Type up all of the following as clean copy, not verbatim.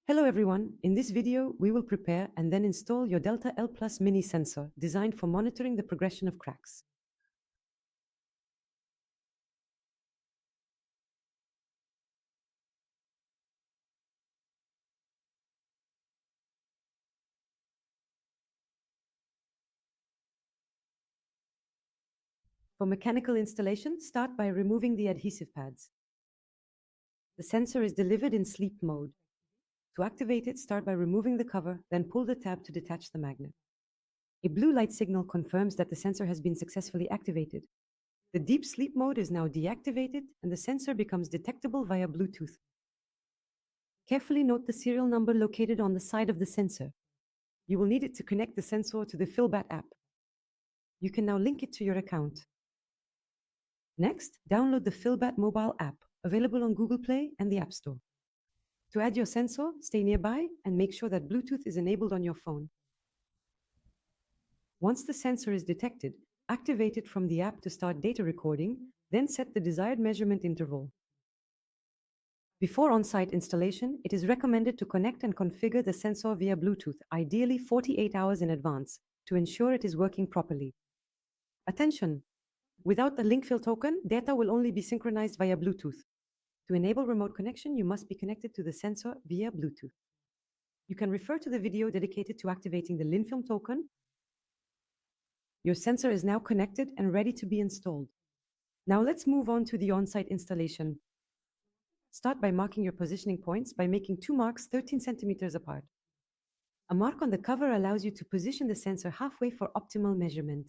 Hello everyone, in this video we will prepare and then install your Delta L Plus mini sensor designed for monitoring the progression of cracks. For mechanical installation, start by removing the adhesive pads. The sensor is delivered in sleep mode. To activate it, start by removing the cover, then pull the tab to detach the magnet. A blue light signal confirms that the sensor has been successfully activated. The deep sleep mode is now deactivated and the sensor becomes detectable via Bluetooth. Carefully note the serial number located on the side of the sensor. You will need it to connect the sensor to the FEELBAT app. You can now link it to your account. Next, download the FEELBAT mobile app, available on Google Play and the App Store. To add your sensor, stay nearby and make sure that Bluetooth is enabled on your phone. Once the sensor is detected, activate it from the app to start data recording, then set the desired measurement interval. Before on-site installation, it is recommended to connect and configure the sensor via Bluetooth, ideally 48 hours in advance, to ensure it is working properly. Attention! Without the Linkfeel token, data will only be synchronized via Bluetooth. To enable remote connection, you must be connected to the sensor via Bluetooth. You can refer to the video dedicated to activating the Linkfeel token. Your sensor is now connected and ready to be installed. Now let's move on to the on-site installation. Start by marking your positioning points by making two marks 13 centimeters apart. A mark on the cover allows you to position the sensor halfway for optimal measurement.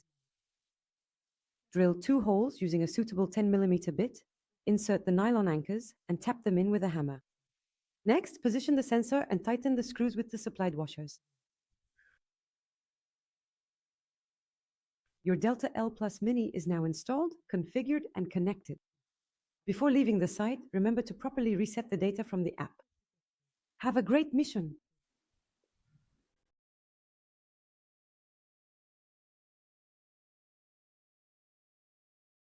Drill 2 holes using a suitable 10mm bit, insert the nylon anchors, and tap them in with a hammer. Next, position the sensor and tighten the screws with the supplied washers. Your Delta L Plus Mini is now installed, configured, and connected. Before leaving the site, remember to properly reset the data from the app. Have a great mission!